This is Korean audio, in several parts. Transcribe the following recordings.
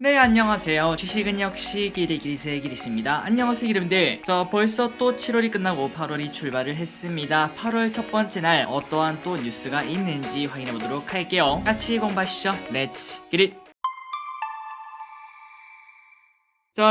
네, 안녕하세요. 주식은 역시 기리기리세 기리씨입니다. 안녕하세요, 여러분들. 벌써 또 7월이 끝나고 8월이 출발을 했습니다. 8월 첫 번째 날 어떠한 또 뉴스가 있는지 확인해 보도록 할게요. 같이 공부하시죠. 렛츠 기릿!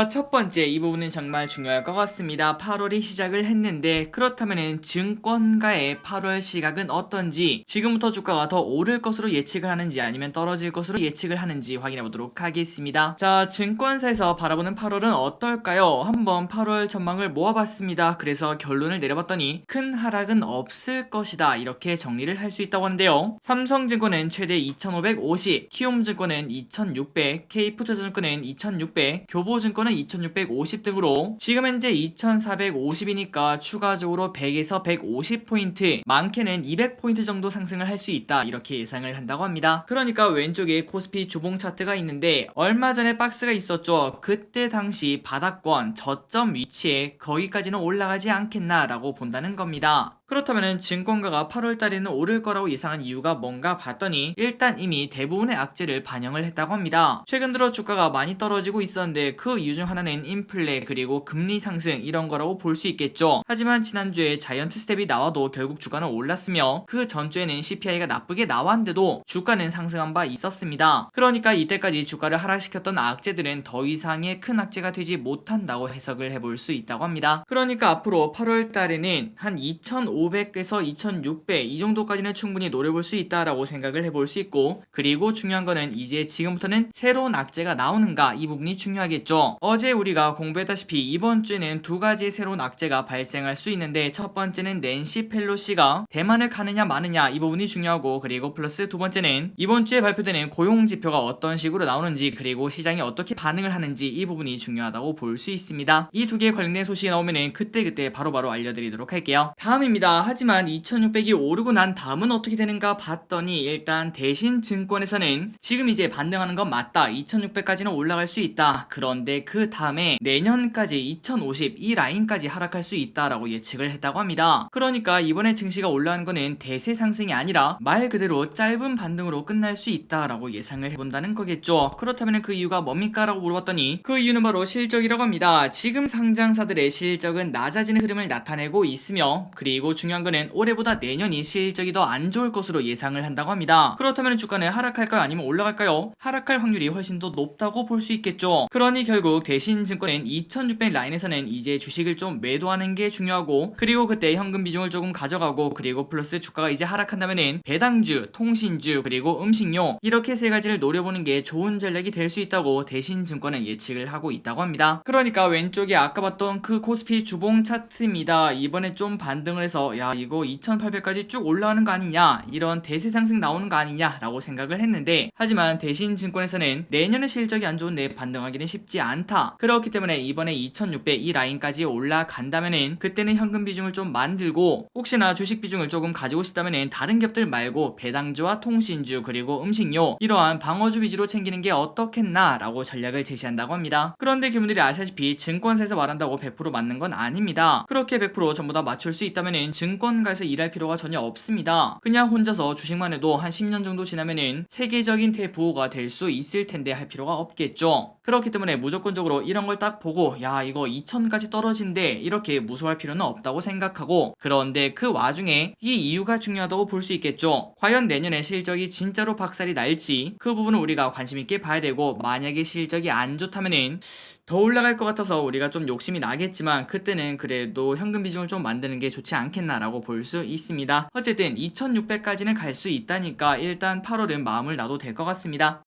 첫 번째, 이 부분은 정말 중요할 것 같습니다. 8월이 시작을 했는데 그렇다면은 증권가의 8월 시각은 어떤지, 지금부터 주가가 더 오를 것으로 예측을 하는지 아니면 떨어질 것으로 예측을 하는지 확인해 보도록 하겠습니다. 증권사에서 바라보는 8월은 어떨까요? 한번 8월 전망을 모아봤습니다. 그래서 결론을 내려봤더니 큰 하락은 없을 것이다, 이렇게 정리를 할 수 있다고 하는데요. 삼성증권은 최대 2550, 키움증권은 2600, K푸드증권은 2600, 교보증권은 2650 등으로 지금 현재 2450이니까 추가적으로 100에서 150포인트, 많게는 200포인트 정도 상승을 할 수 있다, 이렇게 예상을 한다고 합니다. 그러니까 왼쪽에 코스피 주봉 차트가 있는데 얼마 전에 박스가 있었죠. 그때 당시 바닥권 저점 위치에 거기까지는 올라가지 않겠나 라고 본다는 겁니다. 그렇다면 증권가가 8월달에는 오를 거라고 예상한 이유가 뭔가 봤더니 일단 이미 대부분의 악재를 반영을 했다고 합니다. 최근 들어 주가가 많이 떨어지고 있었는데 그 이유 중 하나는 인플레 그리고 금리 상승 이런 거라고 볼 수 있겠죠. 하지만 지난주에 자이언트 스텝이 나와도 결국 주가는 올랐으며 그 전주에는 CPI가 나쁘게 나왔는데도 주가는 상승한 바 있었습니다. 그러니까 이때까지 주가를 하락시켰던 악재들은 더 이상의 큰 악재가 되지 못한다고 해석을 해볼 수 있다고 합니다. 그러니까 앞으로 8월달에는 한 2500에서 2600 이 정도까지는 충분히 노려볼 수 있다라고 생각을 해볼 수 있고, 그리고 중요한 거는 이제 지금부터는 새로운 악재가 나오는가, 이 부분이 중요하겠죠. 어제 우리가 공부했다시피 이번 주에는 두 가지의 새로운 악재가 발생할 수 있는데, 첫 번째는 낸시 펠로시가 대만을 가느냐 마느냐, 이 부분이 중요하고, 그리고 플러스 두 번째는 이번 주에 발표되는 고용지표가 어떤 식으로 나오는지 그리고 시장이 어떻게 반응을 하는지, 이 부분이 중요하다고 볼 수 있습니다. 이 두 개에 관련된 소식이 나오면은 그때 바로바로 알려드리도록 할게요. 다음입니다. 하지만 2600이 오르고 난 다음은 어떻게 되는가 봤더니 일단 대신증권에서는 지금 이제 반등하는 건 맞다, 2600까지는 올라갈 수 있다, 그런데 그 다음에 내년까지 2050 이 라인까지 하락할 수 있다라고 예측을 했다고 합니다. 그러니까 이번에 증시가 올라간 거는 대세 상승이 아니라 말 그대로 짧은 반등으로 끝날 수 있다라고 예상을 해본다는 거겠죠. 그렇다면 그 이유가 뭡니까? 라고 물어봤더니 그 이유는 바로 실적이라고 합니다. 지금 상장사들의 실적은 낮아지는 흐름을 나타내고 있으며, 그리고 중요한 거는 올해보다 내년이 실적이 더 안 좋을 것으로 예상을 한다고 합니다. 그렇다면 주가는 하락할까요? 아니면 올라갈까요? 하락할 확률이 훨씬 더 높다고 볼 수 있겠죠. 그러니 결국 대신증권은 2600 라인에서는 이제 주식을 좀 매도하는 게 중요하고, 그리고 그때 현금 비중을 조금 가져가고, 그리고 플러스 주가가 이제 하락한다면은 배당주, 통신주, 그리고 음식료, 이렇게 세 가지를 노려보는 게 좋은 전략이 될 수 있다고 대신증권은 예측을 하고 있다고 합니다. 그러니까 왼쪽에 아까 봤던 그 코스피 주봉 차트입니다. 이번에 좀 반등을 해서 야, 이거 2800까지 쭉 올라가는 거 아니냐, 이런 대세 상승 나오는 거 아니냐 라고 생각을 했는데, 하지만 대신증권에서는 내년의 실적이 안 좋은데 반등하기는 쉽지 않다, 그렇기 때문에 이번에 2600 이 라인까지 올라간다면은 그때는 현금 비중을 좀 만들고, 혹시나 주식 비중을 조금 가지고 싶다면은 다른 기업들 말고 배당주와 통신주 그리고 음식료, 이러한 방어주 위주로 챙기는 게 어떻겠나 라고 전략을 제시한다고 합니다. 그런데 기분들이 아시다시피 증권사에서 말한다고 100% 맞는 건 아닙니다. 그렇게 100% 전부 다 맞출 수 있다면은 증권가에서 일할 필요가 전혀 없습니다. 그냥 혼자서 주식만 해도 한 10년 정도 지나면은 세계적인 대부호가 될 수 있을 텐데 할 필요가 없겠죠. 그렇기 때문에 무조건적으로 이런 걸 딱 보고 야, 이거 2000까지 떨어진대, 이렇게 무서워할 필요는 없다고 생각하고, 그런데 그 와중에 이 이유가 중요하다고 볼 수 있겠죠. 과연 내년에 실적이 진짜로 박살이 날지, 그 부분은 우리가 관심 있게 봐야 되고, 만약에 실적이 안 좋다면은 더 올라갈 것 같아서 우리가 좀 욕심이 나겠지만 그때는 그래도 현금 비중을 좀 만드는 게 좋지 않겠나라고 볼 수 있습니다. 어쨌든 2600까지는 갈 수 있다니까 일단 8월은 마음을 놔도 될 것 같습니다.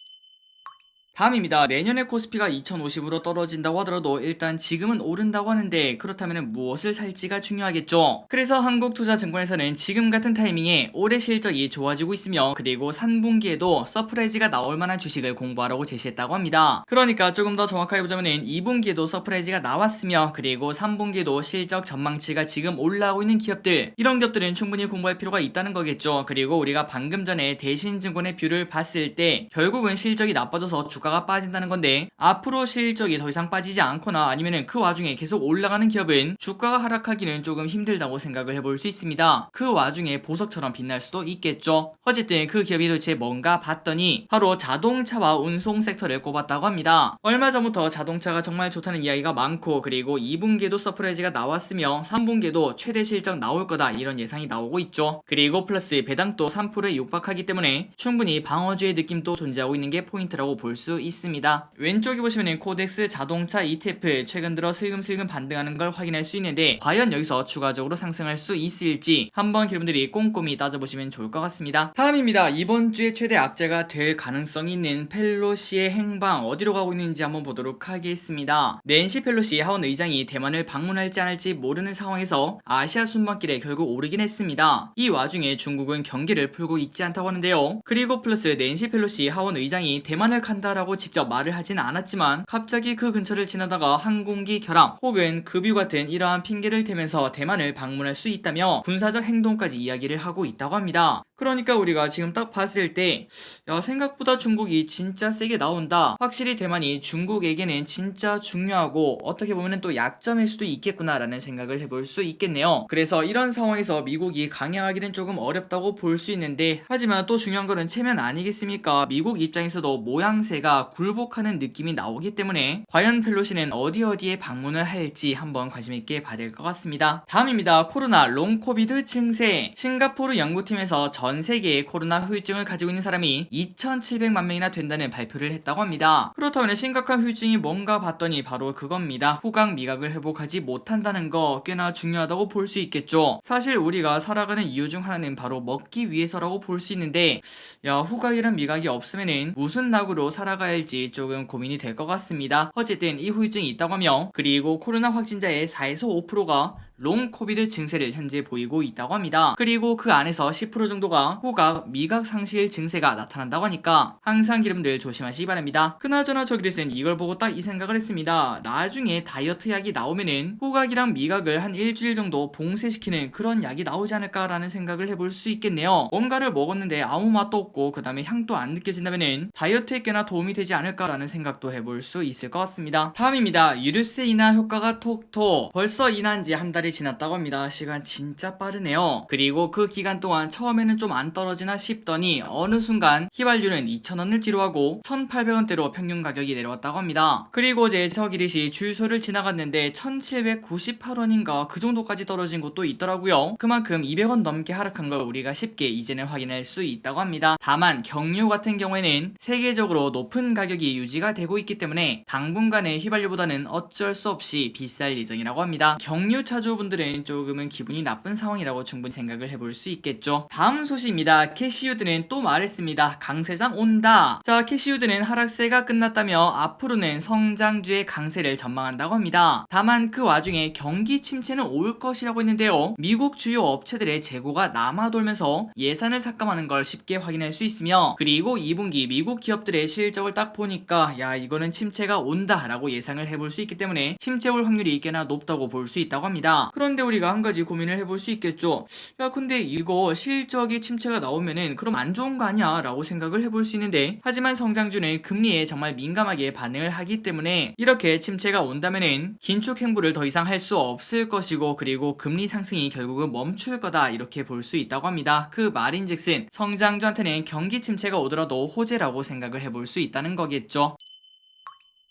다음입니다. 내년에 코스피가 2050으로 떨어진다고 하더라도 일단 지금은 오른다고 하는데, 그렇다면 무엇을 살지가 중요하겠죠. 그래서 한국투자증권에서는 지금 같은 타이밍에 올해 실적이 좋아지고 있으며, 그리고 3분기에도 서프라이즈가 나올 만한 주식을 공부하라고 제시했다고 합니다. 그러니까 조금 더 정확하게 보자면 2분기에도 서프라이즈가 나왔으며, 그리고 3분기에도 실적 전망치가 지금 올라오고 있는 기업들, 이런 기업들은 충분히 공부할 필요가 있다는 거겠죠. 그리고 우리가 방금 전에 대신증권의 뷰를 봤을 때 결국은 실적이 나빠져서 주가 주가가 빠진다는 건데, 앞으로 실적이 더 이상 빠지지 않거나 아니면은 그 와중에 계속 올라가는 기업은 주가가 하락하기는 조금 힘들다고 생각을 해볼 수 있습니다. 그 와중에 보석처럼 빛날 수도 있겠죠. 어쨌든 그 기업이 도대체 뭔가 봤더니 바로 자동차와 운송 섹터를 꼽았다고 합니다. 얼마 전부터 자동차가 정말 좋다는 이야기가 많고, 그리고 2분기에도 서프라이즈가 나왔으며 3분기에도 최대 실적 나올 거다 이런 예상이 나오고 있죠. 그리고 플러스 배당도 3%에 육박하기 때문에 충분히 방어주의 느낌도 존재하고 있는 게 포인트라고 볼 수 있습니다. 왼쪽에 보시면 코덱스 자동차 ETF 최근 들어 슬금슬금 반등하는 걸 확인할 수 있는데, 과연 여기서 추가적으로 상승할 수 있을지 한번 여러분들이 꼼꼼히 따져보시면 좋을 것 같습니다. 다음입니다. 이번 주에 최대 악재가 될 가능성이 있는 펠로시의 행방, 어디로 가고 있는지 한번 보도록 하겠습니다. 낸시 펠로시 하원 의장이 대만을 방문할지 안 할지 모르는 상황에서 아시아 순방길에 결국 오르긴 했습니다. 이 와중에 중국은 경기를 풀고 있지 않다고 하는데요. 그리고 플러스 낸시 펠로시 하원 의장이 대만을 간다라고 직접 말을 하진 않았지만, 갑자기 그 근처를 지나다가 항공기 결함 혹은 급유 같은 이러한 핑계를 대면서 대만을 방문할 수 있다며 군사적 행동까지 이야기를 하고 있다고 합니다. 그러니까 우리가 지금 딱 봤을 때, 야, 생각보다 중국이 진짜 세게 나온다, 확실히 대만이 중국에게는 진짜 중요하고 어떻게 보면 또 약점일 수도 있겠구나 라는 생각을 해볼 수 있겠네요. 그래서 이런 상황에서 미국이 강행하기는 조금 어렵다고 볼 수 있는데, 하지만 또 중요한 거는 체면 아니겠습니까? 미국 입장에서도 모양새가 굴복하는 느낌이 나오기 때문에 과연 펠로시는 어디에 방문을 할지 한번 관심있게 봐야 될 것 같습니다. 다음입니다. 코로나 롱 코비드 증세. 싱가포르 연구팀에서 전 세계에 코로나 후유증을 가지고 있는 사람이 2,700만 명이나 된다는 발표를 했다고 합니다. 그렇다면 심각한 후유증이 뭔가 봤더니 바로 그겁니다. 후각 미각을 회복하지 못한다는 거 꽤나 중요하다고 볼 수 있겠죠. 사실 우리가 살아가는 이유 중 하나는 바로 먹기 위해서라고 볼 수 있는데, 야, 후각이란 미각이 없으면은 무슨 낙으로 살아가야 할지 조금 고민이 될 것 같습니다. 어쨌든 이 후유증이 있다고 하며, 그리고 코로나 확진자의 4에서 5%가 롱 코비드 증세를 현재 보이고 있다고 합니다. 그리고 그 안에서 10% 정도가 후각, 미각 상실 증세가 나타난다고 하니까 항상 여러분들 조심하시기 바랍니다. 그나저나 저 그리스는 이걸 보고 딱 이 생각을 했습니다. 나중에 다이어트 약이 나오면은 후각이랑 미각을 한 일주일 정도 봉쇄시키는 그런 약이 나오지 않을까라는 생각을 해볼 수 있겠네요. 뭔가를 먹었는데 아무 맛도 없고 그 다음에 향도 안 느껴진다면은 다이어트에 꽤나 도움이 되지 않을까라는 생각도 해볼 수 있을 것 같습니다. 다음입니다. 유류세 인하 효과가 톡톡. 벌써 인한 지 한 달이 지났다고 합니다. 시간 진짜 빠르네요. 그리고 그 기간 동안 처음에는 좀 안 떨어지나 싶더니 어느 순간 휘발유는 2,000원을 뒤로하고 1,800원대로 평균 가격이 내려왔다고 합니다. 그리고 어제 저 기릿이 주유소를 지나갔는데 1,798원인가 그 정도까지 떨어진 곳도 있더라고요. 그만큼 200원 넘게 하락한 걸 우리가 쉽게 이제는 확인할 수 있다고 합니다. 다만 경유 같은 경우에는 세계적으로 높은 가격이 유지가 되고 있기 때문에 당분간의 휘발유보다는 어쩔 수 없이 비쌀 예정이라고 합니다. 경유 차주분들은 조금은 기분이 나쁜 상황이라고 충분히 생각을 해볼 수 있겠죠. 다음 소식입니다. 캐시우드는 또 말했습니다. 강세장 온다. 자, 캐시우드는 하락세가 끝났다며 앞으로는 성장주의 강세를 전망한다고 합니다. 다만 그 와중에 경기 침체는 올 것이라고 했는데요. 미국 주요 업체들의 재고가 남아돌면서 예산을 삭감하는 걸 쉽게 확인할 수 있으며, 그리고 2분기 미국 기업들의 실적을 딱 보니까 야, 이거는 침체가 온다 라고 예상을 해볼 수 있기 때문에 침체 올 확률이 꽤나 높다고 볼 수 있다고 합니다. 그런데 우리가 한 가지 고민을 해볼 수 있겠죠. 야, 근데 이거 실적이 침체가 나오면은 그럼 안 좋은 거 아니야 라고 생각을 해볼 수 있는데, 하지만 성장주는 금리에 정말 민감하게 반응을 하기 때문에 이렇게 침체가 온다면은 긴축 행보를 더 이상 할 수 없을 것이고, 그리고 금리 상승이 결국은 멈출 거다 이렇게 볼 수 있다고 합니다. 그 말인즉슨 성장주한테는 경기 침체가 오더라도 호재라고 생각을 해볼 수 있다는 거겠죠.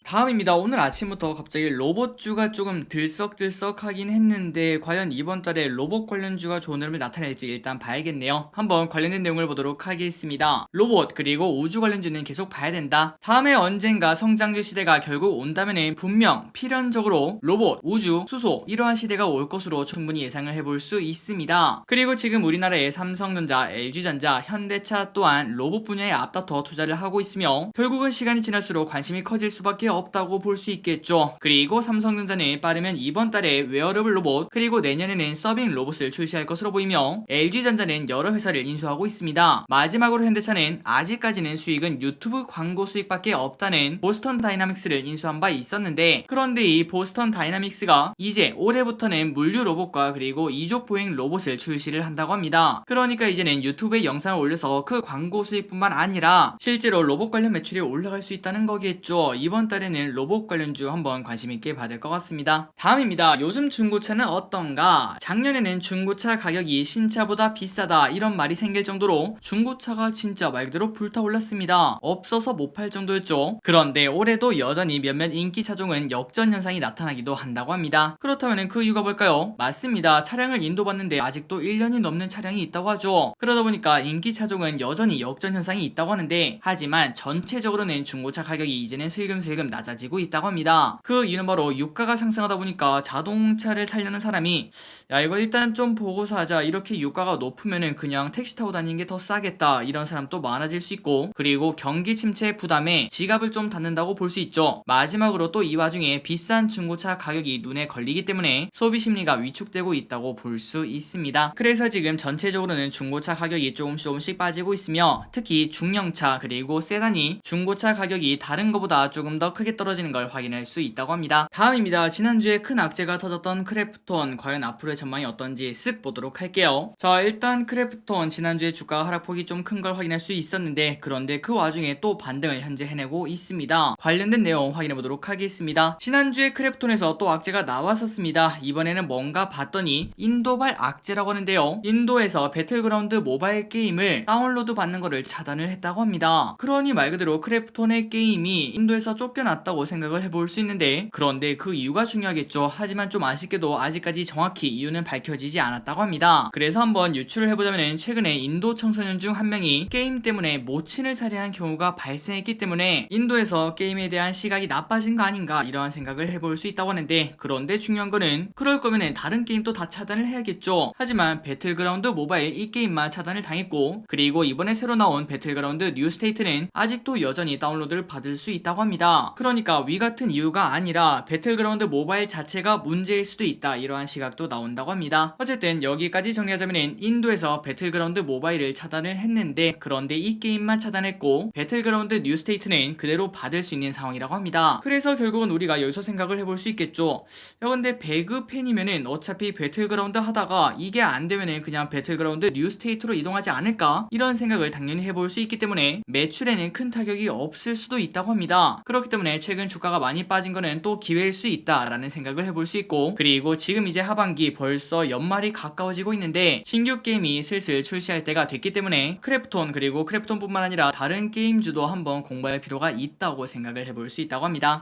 다음입니다. 오늘 아침부터 갑자기 로봇주가 조금 들썩들썩하긴 했는데 과연 이번 달에 로봇 관련주가 좋은 흐름을 나타낼지 일단 봐야겠네요. 한번 관련된 내용을 보도록 하겠습니다. 로봇 그리고 우주 관련주는 계속 봐야 된다. 다음에 언젠가 성장주 시대가 결국 온다면은 분명 필연적으로 로봇, 우주, 수소 이러한 시대가 올 것으로 충분히 예상을 해볼 수 있습니다. 그리고 지금 우리나라의 삼성전자, LG전자, 현대차 또한 로봇 분야에 앞다퉈 투자를 하고 있으며 결국은 시간이 지날수록 관심이 커질 수밖에 없다고 볼 수 있겠죠. 그리고 삼성전자는 빠르면 이번 달에 웨어러블 로봇 그리고 내년에는 서빙 로봇을 출시할 것으로 보이며 LG전자는 여러 회사를 인수하고 있습니다. 마지막으로 현대차는 아직까지는 수익은 유튜브 광고 수익밖에 없다는 보스턴 다이나믹스를 인수한 바 있었는데, 그런데 이 보스턴 다이나믹스가 이제 올해부터는 물류 로봇과 그리고 이족 보행 로봇을 출시를 한다고 합니다. 그러니까 이제는 유튜브에 영상을 올려서 그 광고 수익뿐만 아니라 실제로 로봇 관련 매출이 올라갈 수 있다는 거겠죠. 이번 달에는 로봇 관련주 한번 관심 있게 받을 것 같습니다. 다음입니다. 요즘 중고차는 어떤가? 작년에는 중고차 가격이 신차보다 비싸다 이런 말이 생길 정도로 중고차가 진짜 말 그대로 불타올랐습니다. 없어서 못 팔 정도였죠. 그런데 올해도 여전히 몇몇 인기 차종은 역전 현상이 나타나기도 한다고 합니다. 그렇다면 그 이유가 뭘까요? 맞습니다. 차량을 인도받는데 아직도 1년이 넘는 차량이 있다고 하죠. 그러다 보니까 인기 차종은 여전히 역전 현상이 있다고 하는데, 하지만 전체적으로는 중고차 가격이 이제는 슬금슬금 낮아지고 있다고 합니다. 그 이유는 바로 유가가 상승하다 보니까 자동차를 살려는 사람이 야 이거 일단 좀 보고 사자, 이렇게 유가가 높으면은 그냥 택시 타고 다니는 게 더 싸겠다 이런 사람도 많아질 수 있고, 그리고 경기 침체 부담에 지갑을 좀 닫는다고 볼 수 있죠. 마지막으로 또 이 와중에 비싼 중고차 가격이 눈에 걸리기 때문에 소비 심리가 위축되고 있다고 볼 수 있습니다. 그래서 지금 전체적으로는 중고차 가격이 조금씩 빠지고 있으며, 특히 중형차 그리고 세단이 중고차 가격이 다른 것보다 조금 더 크게 떨어지는 걸 확인할 수 있다고 합니다. 다음입니다. 지난주에 큰 악재가 터졌던 크래프톤, 과연 앞으로의 전망이 어떤지 쓱 보도록 할게요. 자, 일단 크래프톤 지난주에 주가 하락폭이 좀 큰 걸 확인할 수 있었는데, 그런데 그 와중에 또 반등을 현재 해내고 있습니다. 관련된 내용 확인해 보도록 하겠습니다. 지난주에 크래프톤에서 또 악재가 나왔었습니다. 이번에는 뭔가 봤더니 인도발 악재라고 하는데요. 인도에서 배틀그라운드 모바일 게임을 다운로드 받는 거를 차단을 했다고 합니다. 그러니 말 그대로 크래프톤의 게임이 인도에서 쫓겨났다고 생각을 해볼 수 있는데, 그런데 그 이유가 중요하겠죠. 하지만 좀 아쉽게도 아직까지 정확히 이유는 밝혀지지 않았다고 합니다. 그래서 한번 유추를 해보자면, 최근에 인도 청소년 중 한 명이 게임 때문에 모친을 살해한 경우가 발생했기 때문에 인도에서 게임에 대한 시각이 나빠진 거 아닌가 이러한 생각을 해볼 수 있다고 하는데, 그런데 중요한 거는 그럴 거면 다른 게임도 다 차단을 해야겠죠. 하지만 배틀그라운드 모바일 이 게임만 차단을 당했고, 그리고 이번에 새로 나온 배틀그라운드 뉴스테이트는 아직도 여전히 다운로드를 받을 수 있다고 합니다. 그러니까 위 같은 이유가 아니라 배틀그라운드 모바일 자체가 문제일 수도 있다 이러한 시각도 나온다고 합니다. 어쨌든 여기까지 정리하자면, 인도에서 배틀그라운드 모바일을 차단을 했는데, 그런데 이 게임만 차단했고 배틀그라운드 뉴스테이트는 그대로 받을 수 있는 상황이라고 합니다. 그래서 결국은 우리가 여기서 생각을 해볼 수 있겠죠. 야 근데 배그 팬이면은 어차피 배틀그라운드 하다가 이게 안 되면은 그냥 배틀그라운드 뉴스테이트로 이동하지 않을까 이런 생각을 당연히 해볼 수 있기 때문에 매출에는 큰 타격이 없을 수도 있다고 합니다. 그렇기 때문에 최근 주가가 많이 빠진 거는 또 기회일 수 있다라는 생각을 해볼 수 있고, 그리고 지금 이제 하반기 벌써 연말이 가까워지고 있는데 신규 게임이 슬슬 출시할 때가 됐기 때문에 크래프톤 그리고 크래프톤뿐만 아니라 다른 게임주도 한번 공부할 필요가 있다고 생각을 해볼 수 있다고 합니다.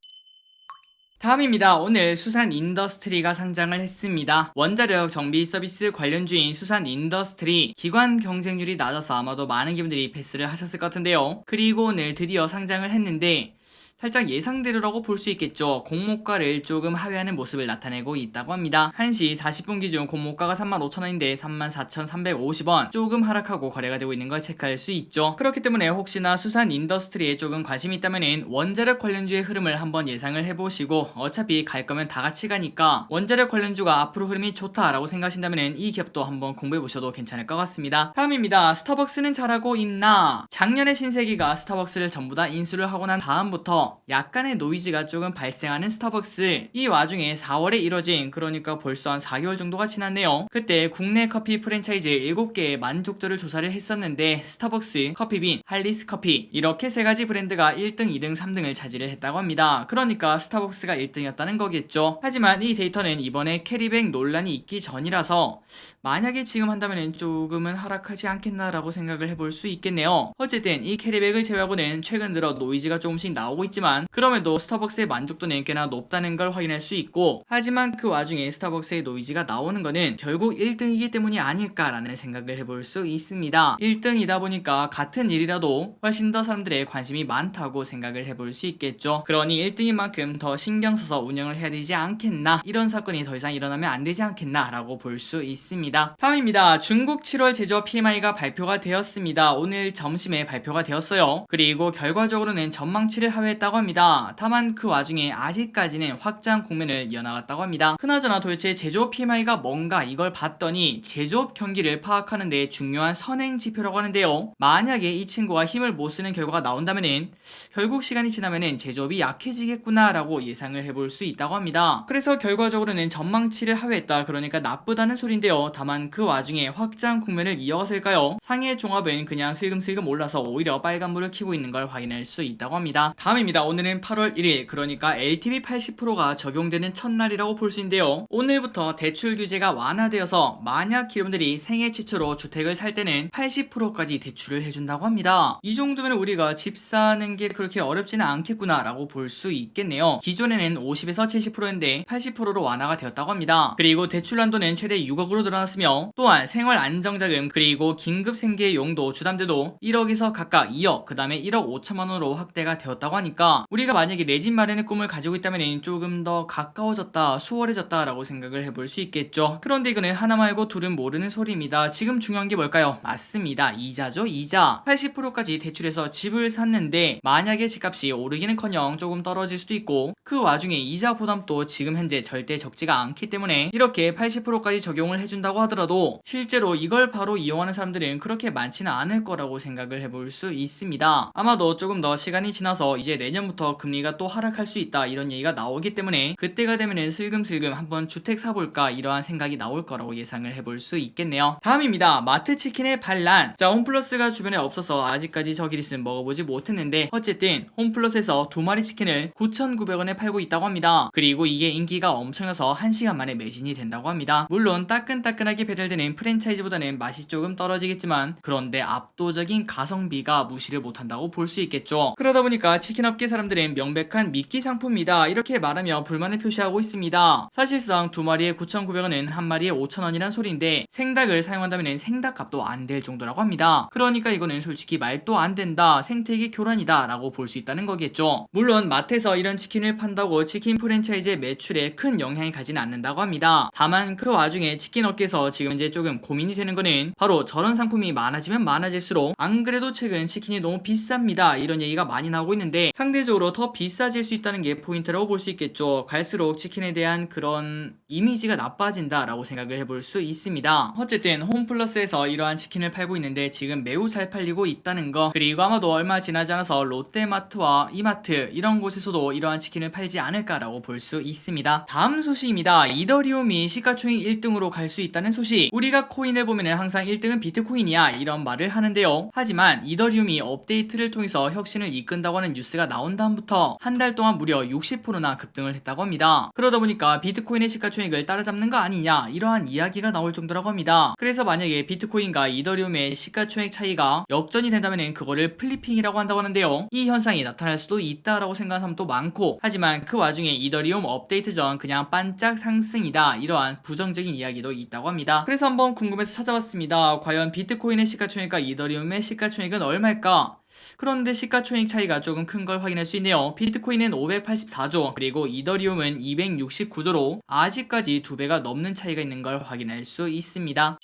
다음입니다. 오늘 수산 인더스트리가 상장을 했습니다. 원자력 정비 서비스 관련주인 수산 인더스트리, 기관 경쟁률이 낮아서 아마도 많은 기분들이 패스를 하셨을 것 같은데요. 그리고 오늘 드디어 상장을 했는데 살짝 예상대로라고 볼 수 있겠죠. 공모가를 조금 하회하는 모습을 나타내고 있다고 합니다. 1시 40분 기준 공모가가 35,000원인데 34,350원, 조금 하락하고 거래가 되고 있는 걸 체크할 수 있죠. 그렇기 때문에 혹시나 수산 인더스트리에 조금 관심이 있다면 원자력 관련주의 흐름을 한번 예상을 해보시고, 어차피 갈 거면 다 같이 가니까 원자력 관련주가 앞으로 흐름이 좋다라고 생각하신다면 이 기업도 한번 공부해보셔도 괜찮을 것 같습니다. 다음입니다. 스타벅스는 잘하고 있나? 작년에 신세계가 스타벅스를 전부 다 인수를 하고 난 다음부터 약간의 노이즈가 조금 발생하는 스타벅스, 이 와중에 4월에 이뤄진, 그러니까 벌써 한 4개월 정도가 지났네요. 그때 국내 커피 프랜차이즈 7개의 만족도를 조사를 했었는데 스타벅스, 커피빈, 할리스 커피 이렇게 3가지 브랜드가 1등, 2등, 3등을 차지를 했다고 합니다. 그러니까 스타벅스가 1등이었다는 거겠죠. 하지만 이 데이터는 이번에 캐리백 논란이 있기 전이라서 만약에 지금 한다면 조금은 하락하지 않겠나라고 생각을 해볼 수 있겠네요. 어쨌든 이 캐리백을 제외하고는 최근 들어 노이즈가 조금씩 나오고 있지만, 그럼에도 스타벅스의 만족도는 꽤나 높다는 걸 확인할 수 있고, 하지만 그 와중에 스타벅스의 노이즈가 나오는 거는 결국 1등이기 때문이 아닐까라는 생각을 해볼 수 있습니다. 1등이다 보니까 같은 일이라도 훨씬 더 사람들의 관심이 많다고 생각을 해볼 수 있겠죠. 그러니 1등인 만큼 더 신경 써서 운영을 해야 되지 않겠나, 이런 사건이 더 이상 일어나면 안 되지 않겠나 라고 볼 수 있습니다. 다음입니다. 중국 7월 제조업 PMI가 발표가 되었습니다. 오늘 점심에 발표가 되었어요. 그리고 결과적으로는 전망치를 하회했다고 있다고 합니다. 다만 그 와중에 아직까지는 확장 국면을 이어나갔다고 합니다. 그나저나 도대체 제조업 PMI가 뭔가 이걸 봤더니 제조업 경기를 파악하는 데 중요한 선행 지표라고 하는데요. 만약에 이 친구가 힘을 못 쓰는 결과가 나온다면은 결국 시간이 지나면은 제조업이 약해지겠구나 라고 예상을 해볼 수 있다고 합니다. 그래서 결과적으로는 전망치를 하회했다, 그러니까 나쁘다는 소린데요. 다만 그 와중에 확장 국면을 이어갔을까요? 상해 종합은 그냥 슬금슬금 올라서 오히려 빨간불을 켜고 있는 걸 확인할 수 있다고 합니다. 다음입니다. 오늘은 8월 1일, 그러니까 LTV 80%가 적용되는 첫날이라고 볼 수 있는데요. 오늘부터 대출 규제가 완화되어서 만약 여러분들이 생애 최초로 주택을 살 때는 80%까지 대출을 해준다고 합니다. 이 정도면 우리가 집 사는 게 그렇게 어렵지는 않겠구나 라고 볼 수 있겠네요. 기존에는 50에서 70%인데 80%로 완화가 되었다고 합니다. 그리고 대출 한도는 최대 6억으로 늘어났으며, 또한 생활 안정자금 그리고 긴급 생계 용도 주담대도 1억에서 각각 2억, 그 다음에 1억 5천만원으로 확대가 되었다고 하니까 우리가 만약에 내 집 마련의 꿈을 가지고 있다면 조금 더 가까워졌다, 수월해졌다 라고 생각을 해볼 수 있겠죠. 그런데 이거는 하나 말고 둘은 모르는 소리입니다. 지금 중요한 게 뭘까요? 맞습니다. 이자죠. 이자. 80%까지 대출해서 집을 샀는데 만약에 집값이 오르기는커녕 조금 떨어질 수도 있고, 그 와중에 이자 부담도 지금 현재 절대 적지가 않기 때문에 이렇게 80%까지 적용을 해준다고 하더라도 실제로 이걸 바로 이용하는 사람들은 그렇게 많지는 않을 거라고 생각을 해볼 수 있습니다. 아마도 조금 더 시간이 지나서 이제 내년부터 금리가 또 하락할 수 있다 이런 얘기가 나오기 때문에 그때가 되면은 슬금슬금 한번 주택 사볼까 이러한 생각이 나올 거라고 예상을 해볼 수 있겠네요. 다음입니다. 마트치킨의 반란. 자, 홈플러스가 주변에 없어서 아직까지 저기리슨 먹어보지 못했는데 어쨌든 홈플러스에서 2마리 치킨을 9,900원에 팔고 있다고 합니다. 그리고 이게 인기가 엄청나서 1시간 만에 매진이 된다고 합니다. 물론 따끈따끈하게 배달되는 프랜차이즈보다는 맛이 조금 떨어지겠지만 그런데 압도적인 가성비가 무시를 못한다고 볼 수 있겠죠. 그러다 보니까 치킨업계 사람들은 명백한 미끼 상품이다 이렇게 말하며 불만을 표시하고 있습니다. 사실상 2마리에 9,900원은 1마리에 5,000원이란 소리인데 생닭을 사용한다면 생닭값도 안 될 정도라고 합니다. 그러니까 이거는 솔직히 말도 안 된다, 생태계 교란이다 라고 볼 수 있다는 거겠죠. 물론 마트에서 이런 치킨을 판다고 치킨 프랜차이즈의 매출에 큰 영향이 가지는 않는다고 합니다. 다만 그 와중에 치킨 업계에서 지금 이제 조금 고민이 되는 거는 바로 저런 상품이 많아지면 많아질수록 안 그래도 최근 치킨이 너무 비쌉니다 이런 얘기가 많이 나오고 있는데 상대적으로 더 비싸질 수 있다는 게 포인트라고 볼 수 있겠죠. 갈수록 치킨에 대한 그런 이미지가 나빠진다 라고 생각을 해볼 수 있습니다. 어쨌든 홈플러스에서 이러한 치킨을 팔고 있는데 지금 매우 잘 팔리고 있다는 거, 그리고 아마도 얼마 지나지 않아서 롯데마트와 이마트 이런 곳에서도 이러한 치킨을 팔지 않을까라고 볼 수 있습니다. 다음 소식입니다. 이더리움이 시가총액 1등으로 갈 수 있다는 소식. 우리가 코인을 보면 항상 1등은 비트코인이야 이런 말을 하는데요. 하지만 이더리움이 업데이트를 통해서 혁신을 이끈다고 하는 뉴스가 나온 다음부터 한 달 동안 무려 60%나 급등을 했다고 합니다. 그러다 보니까 비트코인의 시가총액을 따라잡는 거 아니냐 이러한 이야기가 나올 정도라고 합니다. 그래서 만약에 비트코인과 이더리움의 시가총액 차이가 역전이 된다면 그거를 플리핑이라고 한다고 하는데요. 이 현상이 나타날 수도 있다라고 생각하는 사람도 많고, 하지만 그 와중에 이더리움 업데이트 전 그냥 반짝 상승이다 이러한 부정적인 이야기도 있다고 합니다. 그래서 한번 궁금해서 찾아봤습니다. 과연 비트코인의 시가총액과 이더리움의 시가총액은 얼마일까? 그런데 시가총액 차이가 조금 큰 걸 확인할 수 있네요. 비트코인은 584조 그리고 이더리움은 269조로 아직까지 2배가 넘는 차이가 있는 걸 확인할 수 있습니다.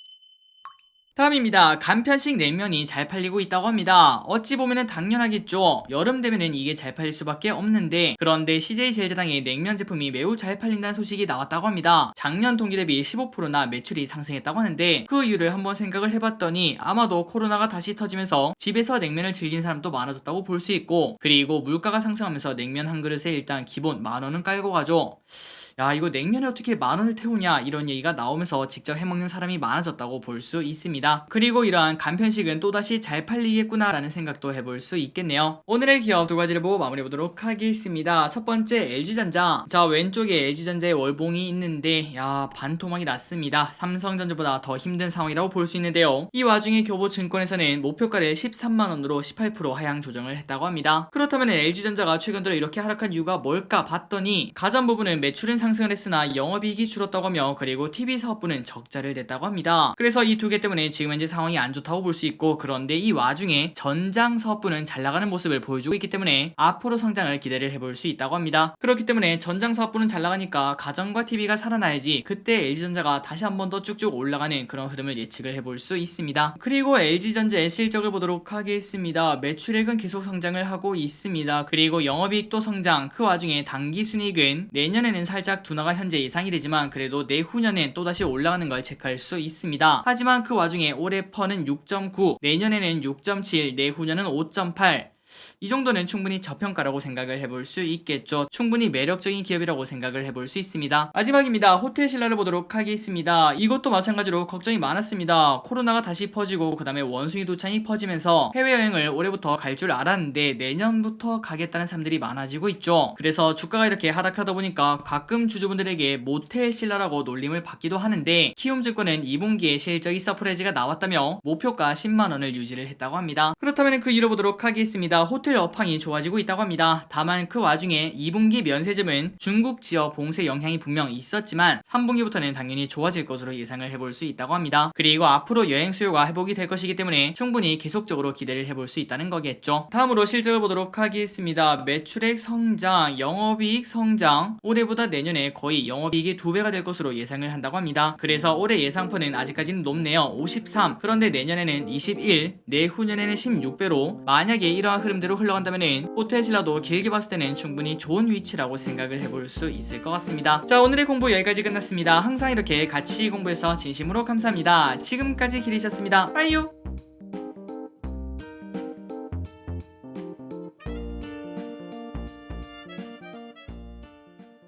다음입니다. 간편식 냉면이 잘 팔리고 있다고 합니다. 어찌 보면은 당연하겠죠. 여름 되면은 이게 잘 팔릴 수밖에 없는데, 그런데 CJ제일제당의 냉면 제품이 매우 잘 팔린다는 소식이 나왔다고 합니다. 작년 동기 대비 15%나 매출이 상승했다고 하는데 그 이유를 한번 생각을 해봤더니 아마도 코로나가 다시 터지면서 집에서 냉면을 즐기는 사람도 많아졌다고 볼 수 있고, 그리고 물가가 상승하면서 냉면 한 그릇에 일단 기본 10,000원은 깔고 가죠. 야, 이거 냉면에 어떻게 10,000원을 태우냐 이런 얘기가 나오면서 직접 해먹는 사람이 많아졌다고 볼 수 있습니다. 그리고 이러한 간편식은 또다시 잘 팔리겠구나 라는 생각도 해볼 수 있겠네요. 오늘의 기업 2가지를 보고 마무리해보도록 하겠습니다. 첫 번째 LG전자. 자, 왼쪽에 LG전자의 월봉이 있는데 야, 반토막이 났습니다. 삼성전자보다 더 힘든 상황이라고 볼 수 있는데요. 이 와중에 교보증권에서는 목표가를 13만원으로 18% 하향 조정을 했다고 합니다. 그렇다면 LG전자가 최근 들어 이렇게 하락한 이유가 뭘까 봤더니 가전 부분은 매출은 상승을 했으나 영업이익이 줄었다고 하며, 그리고 TV 사업부는 적자를 냈다고 합니다. 그래서 이 두 개 때문에 때문에 지금 현재 상황이 안 좋다고 볼 수 있고, 그런데 이 와중에 전장 사업부는 잘 나가는 모습을 보여주고 있기 때문에 앞으로 성장을 기대를 해볼 수 있다고 합니다. 그렇기 때문에 전장 사업부는 잘 나가니까 가전과 TV가 살아나야지 그때 LG전자가 다시 한 번 더 쭉쭉 올라가는 그런 흐름을 예측을 해볼 수 있습니다. 그리고 LG전자의 실적을 보도록 하겠습니다. 매출액은 계속 성장을 하고 있습니다. 그리고 영업이익도 성장, 그 와중에 당기순이익은 내년에는 살짝 둔화가 현재 예상이 되지만 그래도 내후년엔 또다시 올라가는 걸 체크할 수 있습니다. 하지만 그 와중에 올해 펀은 6.9, 내년에는 6.7, 내후년은 5.8, 이 정도는 충분히 저평가라고 생각을 해볼 수 있겠죠. 충분히 매력적인 기업이라고 생각을 해볼 수 있습니다. 마지막입니다. 호텔신라를 보도록 하겠습니다. 이것도 마찬가지로 걱정이 많았습니다. 코로나가 다시 퍼지고 그 다음에 원숭이 도창이 퍼지면서 해외여행을 올해부터 갈 줄 알았는데 내년부터 가겠다는 사람들이 많아지고 있죠. 그래서 주가가 이렇게 하락하다 보니까 가끔 주주분들에게 모텔신라라고 놀림을 받기도 하는데, 키움증권은 2분기에 실적이 서프라이즈가 나왔다며 목표가 10만원을 유지를 했다고 합니다. 그렇다면 그 이유 보도록 하겠습니다. 호텔 업황이 좋아지고 있다고 합니다. 다만 그 와중에 2분기 면세점은 중국 지역 봉쇄 영향이 분명 있었지만 3분기부터는 당연히 좋아질 것으로 예상을 해볼 수 있다고 합니다. 그리고 앞으로 여행 수요가 회복이 될 것이기 때문에 충분히 계속적으로 기대를 해볼 수 있다는 거겠죠. 다음으로 실적을 보도록 하겠습니다. 매출액 성장, 영업이익 성장, 올해보다 내년에 거의 영업이익이 2배가 될 것으로 예상을 한다고 합니다. 그래서 올해 예상펀은 아직까지는 높네요. 53, 그런데 내년에는 21, 내후년에는 16배로 만약에 이러한 흐름대로 흘러간다면은 호텔신라도 길게 봤을 때는 충분히 좋은 위치라고 생각을 해볼 수 있을 것 같습니다. 자, 오늘의 공부 여기까지 끝났습니다. 항상 이렇게 같이 공부해서 진심으로 감사합니다. 지금까지 기리셨습니다. 빠이요.